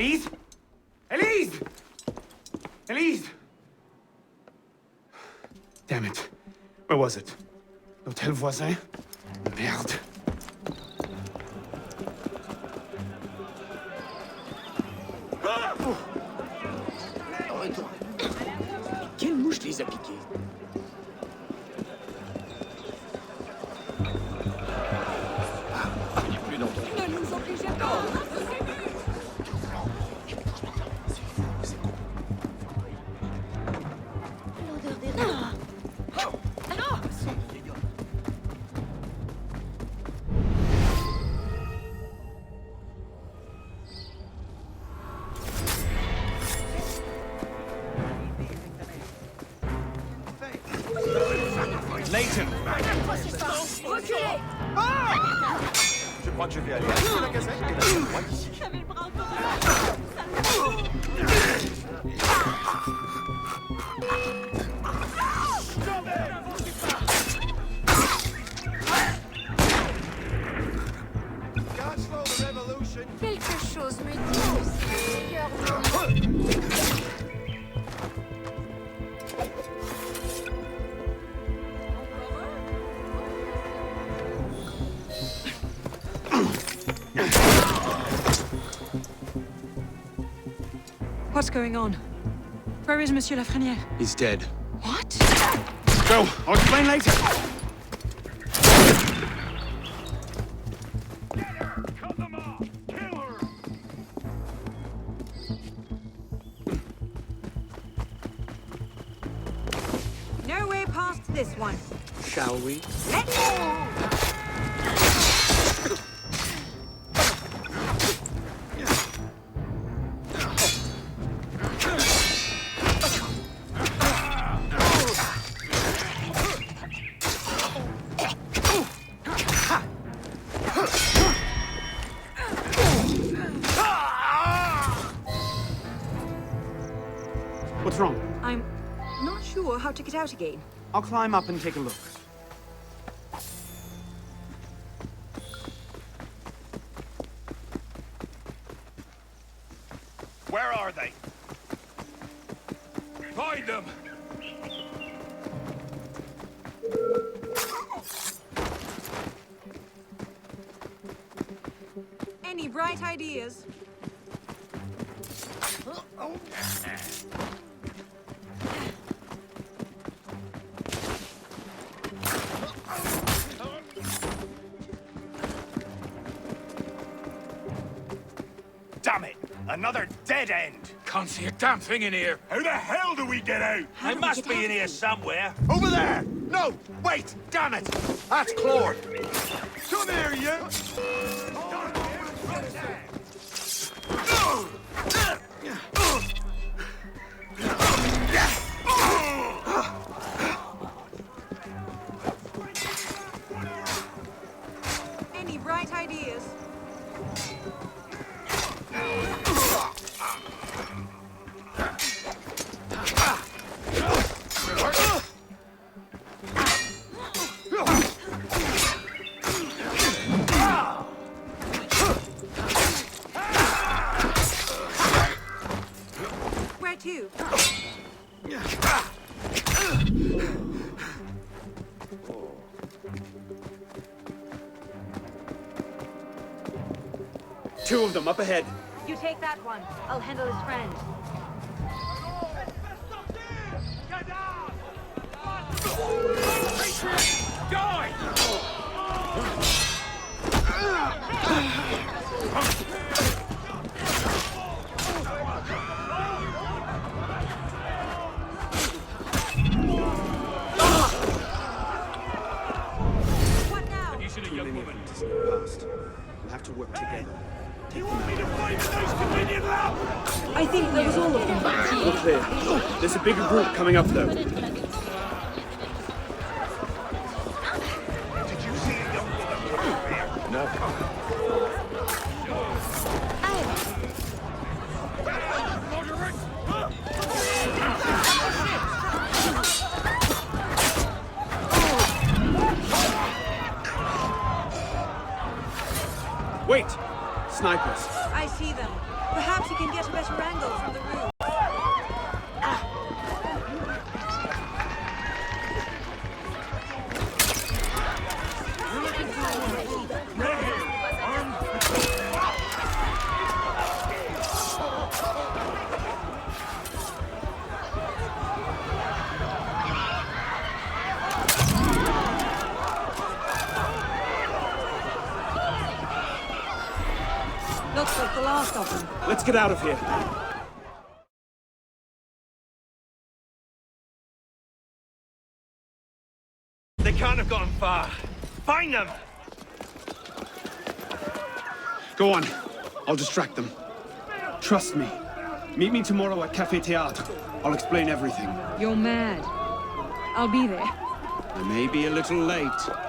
Elise? Elise! Elise! Damn it. Where was it? L'hôtel voisin? Merde. Arrête-toi. Quelle mouche les a piqués? Il n'est plus dans ton... Ne nous obligez pas. L'odeur des rats. Leighton! Reculez. Je crois que je vais aller à la gazette et la droite ici. J'avais le bras Quelque chose me dit que c'est le meilleur moment. What's going on? Where is Monsieur Lafrenière? He's dead. What? Go! I'll explain later. No way past this one. Shall we? Let's go! What's wrong? I'm not sure how to get out again. I'll climb up and take a look. Where are they? Find them! Any bright ideas? Damn it! Another dead end! Can't see a damn thing in here. How the hell do we get out? How do we get out? here somewhere. Over there! No! Wait! Damn it! That's Claude! Come here, you! Any bright ideas? Where to? Two of them up ahead. You take that one. I'll handle his friend. What now? You should a young woman to sneak past. We'll have to work together. I think that was all of them. All clear. There's a bigger group coming up, though. Did you see a young woman over here? No. Wait! Snipers. I see them. Perhaps he can get a better angle from the roof. Looks like the last of them. Let's get out of here. They can't have gotten far. Find them! Go on. I'll distract them. Trust me. Meet me tomorrow at Café Théâtre. I'll explain everything. You're mad. I'll be there. I may be a little late.